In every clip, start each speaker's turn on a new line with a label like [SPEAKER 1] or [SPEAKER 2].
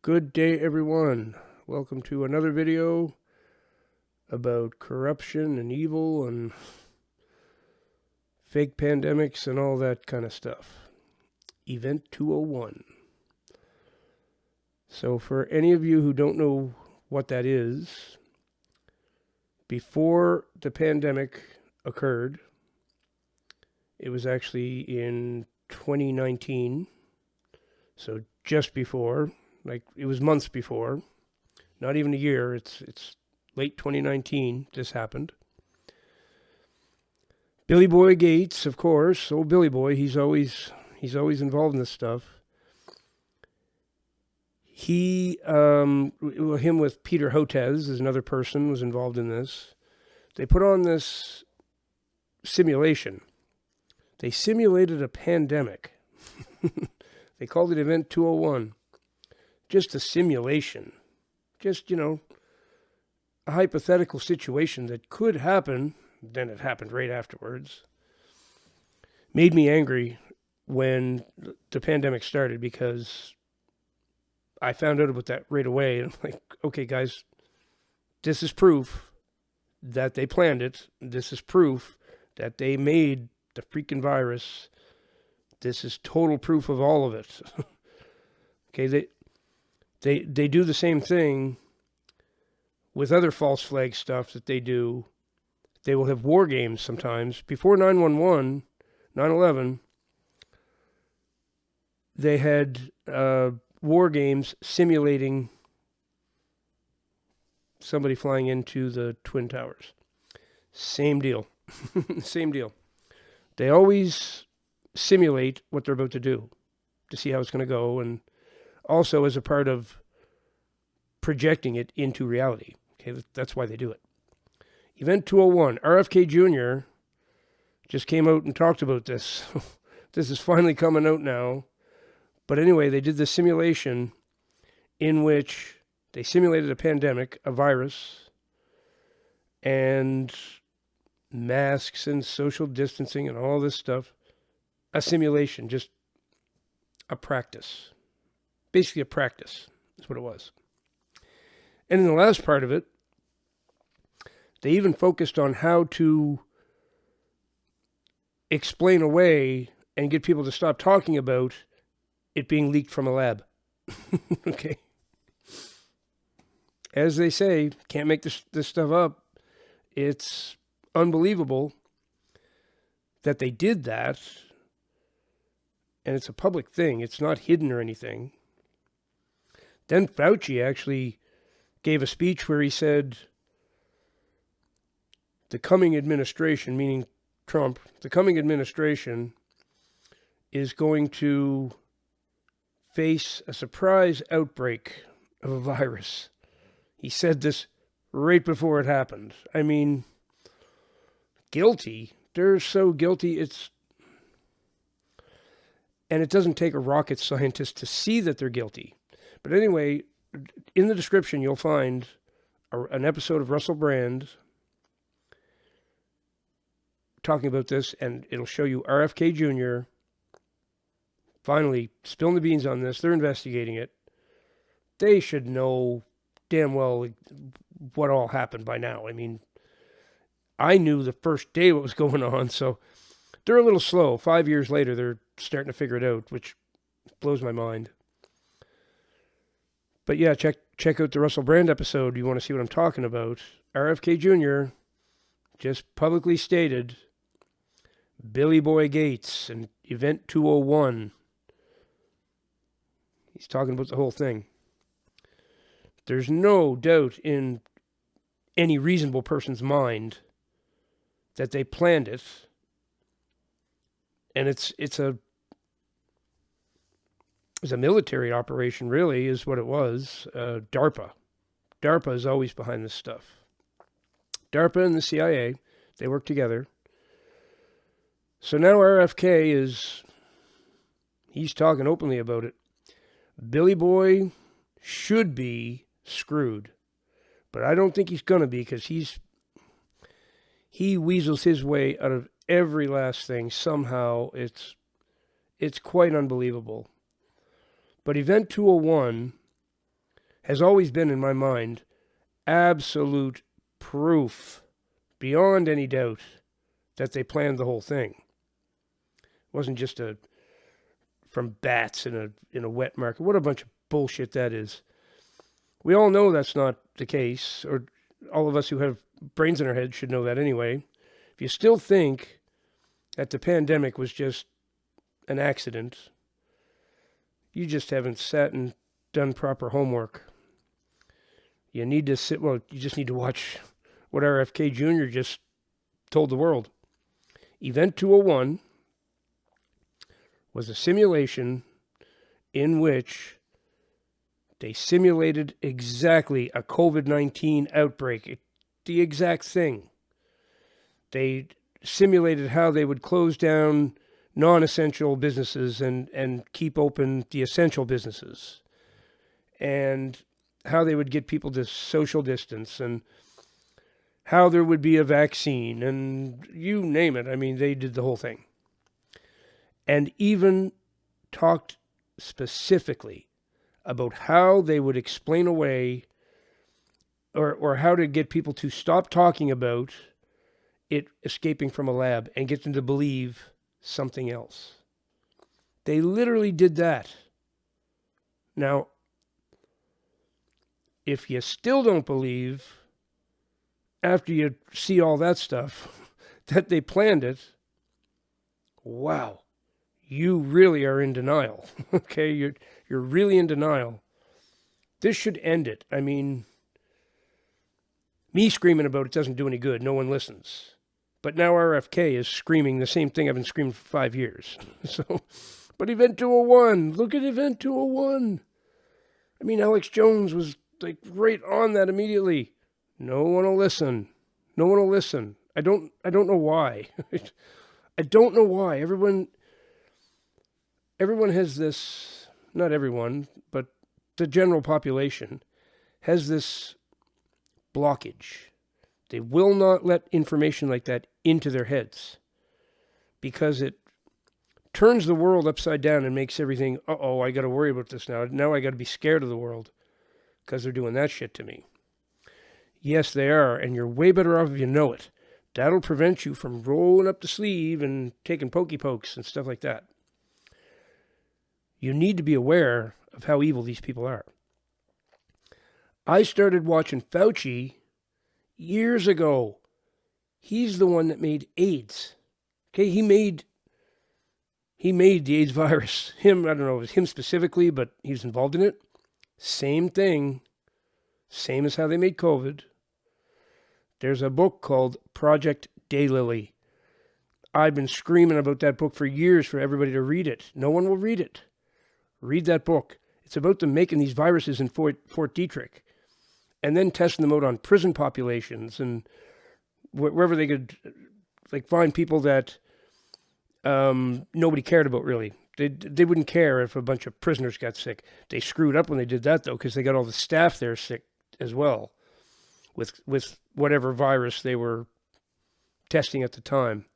[SPEAKER 1] Good day, everyone. Welcome to another video about corruption and evil and fake pandemics and all that kind of stuff. Event 201. So for any of you who don't know what that is, before the pandemic occurred, it was actually in 2019, so just before, like it was months before, not even a year, it's late 2019 this happened. Billy Boy Gates, of course, old Billy Boy, he's always involved in this stuff. Him with Peter Hotez is another person was involved in this. They put on this simulation. They simulated a pandemic. They called it Event 201. Just a simulation. Just, a hypothetical situation that could happen. Then it happened right afterwards. Made me angry when the pandemic started because I found out about that right away. And I'm like, okay, guys, this is proof that they planned it. This is proof that they made the freaking virus. This is total proof of all of it. Okay, they do the same thing with other false flag stuff that they do. They will have war games sometimes. Before 9/11, 9/11, they had war games simulating somebody flying into the Twin Towers. Same deal. Same deal. They always simulate what they're about to do to see how it's going to go, and also as a part of projecting it into reality. Okay, that's why they do it. Event 201, RFK Jr. just came out and talked about this. This is finally coming out now. But anyway, they did this simulation in which they simulated a pandemic, a virus, and masks and social distancing and all this stuff. A simulation, just a practice. Basically a practice is what it was. And in the last part of it, they even focused on how to explain away and get people to stop talking about it being leaked from a lab. Okay. As they say, can't make this stuff up. It's unbelievable that they did that. And it's a public thing. It's not hidden or anything. Then Fauci actually gave a speech where he said the coming administration, meaning Trump, the coming administration is going to face a surprise outbreak of a virus. He said this right before it happened. I mean, guilty. They're so guilty. And it doesn't take a rocket scientist to see that they're guilty. But anyway, in the description, you'll find an episode of Russell Brand talking about this, and it'll show you RFK Jr. finally spilling the beans on this. They're investigating it. They should know damn well what all happened by now. I mean, I knew the first day what was going on, so they're a little slow. 5 years later, they're starting to figure it out, which blows my mind. But yeah, check out the Russell Brand episode. You want to see what I'm talking about. RFK Jr. just publicly stated Billy Boy Gates and Event 201. He's talking about the whole thing. There's no doubt in any reasonable person's mind that they planned it. And it's a military operation, really, is what it was. DARPA. DARPA is always behind this stuff. DARPA and the CIA, they work together. So now RFK he's talking openly about it. Billy Boy should be screwed. But I don't think he's going to be, because he weasels his way out of every last thing somehow. It's quite unbelievable. But Event 201 has always been, in my mind, absolute proof, beyond any doubt, that they planned the whole thing. It wasn't just from bats in a wet market. What a bunch of bullshit that is. We all know that's not the case, or all of us who have brains in our heads should know that anyway. If you still think that the pandemic was just an accident, you just haven't sat and done proper homework. You need to you just need to watch what RFK Jr. just told the world. Event 201 was a simulation in which they simulated exactly a COVID-19 outbreak, the exact thing. They simulated how they would close down non-essential businesses and keep open the essential businesses, and how they would get people to social distance, and how there would be a vaccine, and you name it. I mean, they did the whole thing. And even talked specifically about how they would explain away or how to get people to stop talking about it escaping from a lab and get them to believe something else. They literally did that. Now, if you still don't believe, after you see all that stuff, that they planned it, wow, you really are in denial. Okay, you're really in denial. This should end it. I mean, me screaming about it doesn't do any good. No one listens. But now RFK is screaming the same thing I've been screaming for 5 years. But Event 201, look at Event 201. I mean, Alex Jones was like right on that immediately. No one will listen. No one will listen. I don't know why. I don't know why. Everyone has this, not everyone, but the general population has this blockage. They will not let information like that into their heads because it turns the world upside down and makes everything, I got to worry about this now. Now I got to be scared of the world because they're doing that shit to me. Yes, they are, and you're way better off if you know it. That'll prevent you from rolling up the sleeve and taking pokey pokes and stuff like that. You need to be aware of how evil these people are. I started watching Fauci years ago. He's the one that made AIDS. Okay, he made the AIDS virus. I don't know if it was him specifically, but he was involved in it. Same thing. Same as how they made COVID. There's a book called Project Daylily. I've been screaming about that book for years for everybody to read it. No one will read it. Read that book. It's about them making these viruses in Fort Detrick and then testing them out on prison populations and wherever they could find people that nobody cared about, really. They wouldn't care if a bunch of prisoners got sick. They screwed up when they did that, though, because they got all the staff there sick as well with whatever virus they were testing at the time.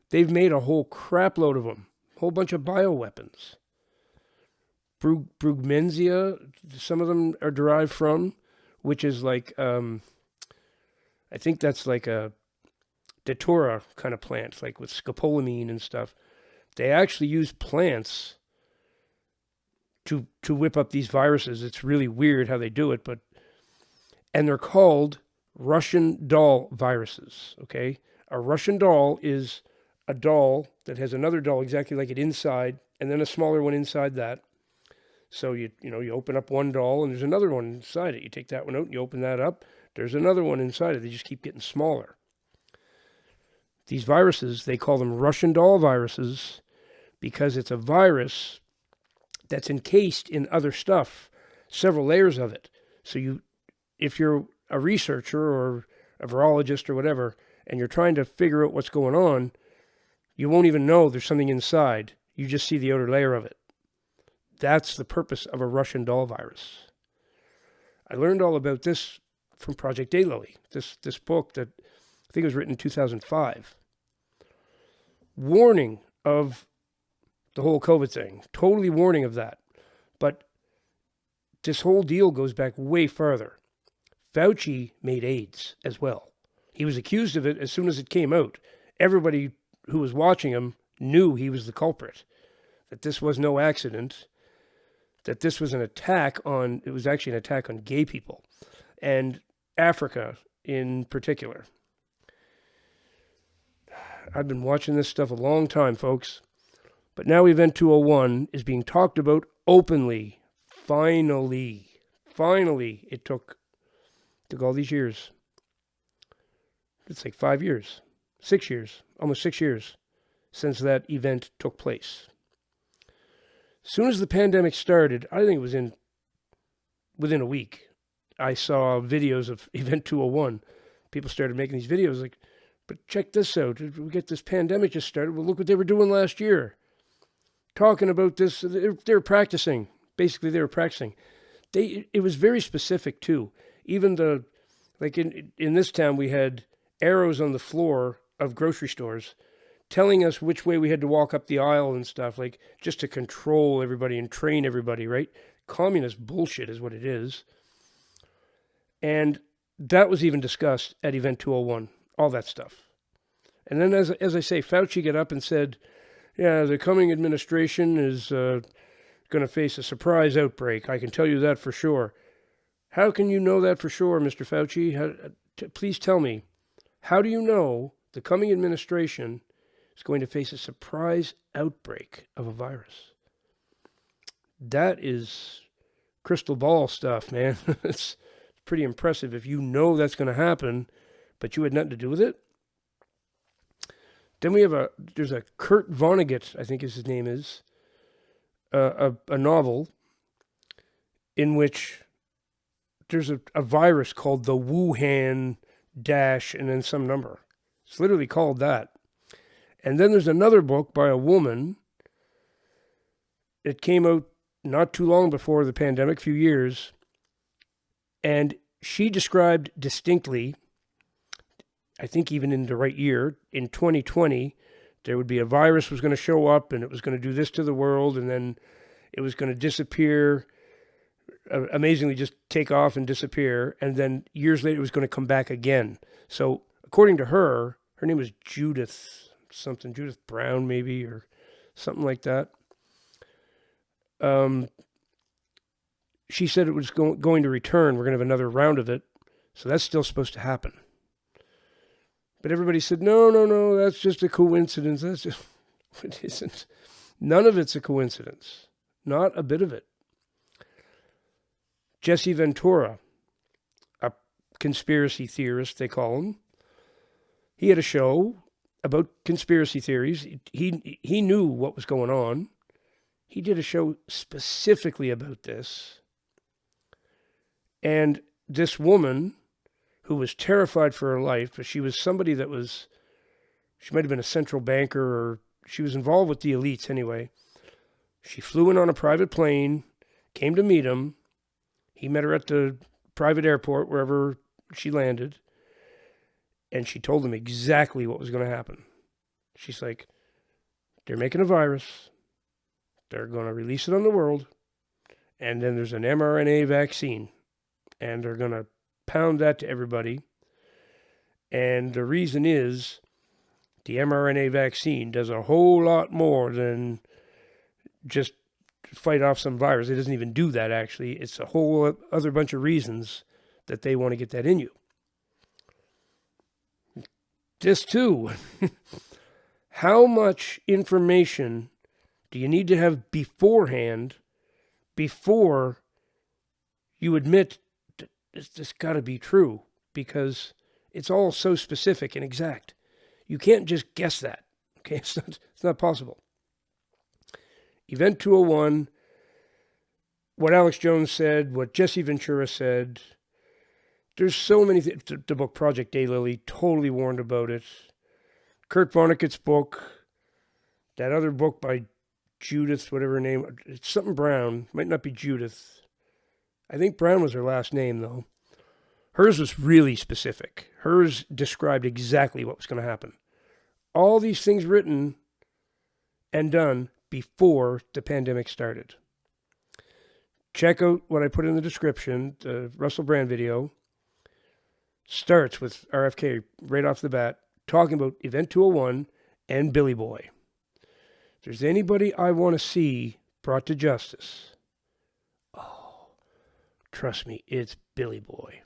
[SPEAKER 1] They've made a whole crap load of them, a whole bunch of bioweapons. Brugmansia, some of them are derived from, which is like, I think that's like a datura kind of plant, like with scopolamine and stuff. They actually use plants to whip up these viruses. It's really weird how they do it, and they're called Russian doll viruses, okay? A Russian doll is a doll that has another doll exactly like it inside, and then a smaller one inside that. So you open up one doll and there's another one inside it. You take that one out and you open that up. There's another one inside it. They just keep getting smaller. These viruses, they call them Russian doll viruses because it's a virus that's encased in other stuff, several layers of it. So if you're a researcher or a virologist or whatever, and you're trying to figure out what's going on, you won't even know there's something inside. You just see the outer layer of it. That's the purpose of a Russian doll virus. I learned all about this from Project Daylily, this book that I think was written in 2005. Warning of the whole COVID thing. Totally warning of that. But this whole deal goes back way farther. Fauci made AIDS as well. He was accused of it as soon as it came out. Everybody who was watching him knew he was the culprit, that this was no accident, that this was it was actually an attack on gay people, and Africa in particular. I've been watching this stuff a long time, folks. But now Event 201 is being talked about openly. Finally, it took all these years. It's like 5 years, 6 years, almost 6 years since that event took place. As soon as the pandemic started, I think it was within a week, I saw videos of Event 201. People started making these videos like, but check this out. We get this pandemic just started. Well, look what they were doing last year. Talking about this, they were practicing. Basically, they were practicing. It was very specific too. Even in this town, we had arrows on the floor of grocery stores telling us which way we had to walk up the aisle and stuff, like just to control everybody and train everybody, right? Communist bullshit is what it is. And that was even discussed at Event 201, all that stuff. And then, as I say, Fauci got up and said, yeah, the coming administration is going to face a surprise outbreak. I can tell you that for sure. How can you know that for sure, Mr. Fauci? Please tell me. How do you know the coming administration is going to face a surprise outbreak of a virus? That is crystal ball stuff, man. It's pretty impressive if you know that's going to happen, but you had nothing to do with it. Then there's a Kurt Vonnegut, I think his name is, a novel in which there's a virus called the Wuhan dash and then some number. It's literally called that. And then there's another book by a woman. It came out not too long before the pandemic, a few years, and she described distinctly, I think even in the right year, in 2020, there would be a virus was going to show up and it was going to do this to the world, and then it was going to disappear, amazingly just take off and disappear, and then years later it was going to come back again. So according to her name was Judith Brown maybe, or something like that. She said it was going to return. We're going to have another round of it. So that's still supposed to happen. But everybody said, no, that's just a coincidence. It isn't. None of it's a coincidence. Not a bit of it. Jesse Ventura, a conspiracy theorist, they call him. He had a show about conspiracy theories. He knew what was going on. He did a show specifically about this. And this woman, who was terrified for her life, but she was somebody she might have been a central banker, or she was involved with the elites anyway. She flew in on a private plane, came to meet him. He met her at the private airport, wherever she landed. And she told him exactly what was going to happen. She's like, they're making a virus. They're going to release it on the world. And then there's an mRNA vaccine. And they're going to pound that to everybody. And the reason is the mRNA vaccine does a whole lot more than just fight off some virus. It doesn't even do that, actually. It's a whole other bunch of reasons that they want to get that in you. This too. How much information do you need to have beforehand before you admit this got to be true? Because it's all so specific and exact. You can't just guess that. Okay, it's not possible. Event 201, what Alex Jones said, what Jesse Ventura said. There's so many things. The book Project Daylily totally warned about it. Kurt Vonnegut's book, that other book by Judith, whatever her name, it's something Brown, might not be Judith. I think Brown was her last name, though. Hers was really specific. Hers described exactly what was going to happen. All these things written and done before the pandemic started. check out what I put in the description. The Russell Brand video starts with RFK right off the bat talking about Event 201 and Billy Boy. If there's anybody I want to see brought to justice, oh, trust me, it's Billy Boy.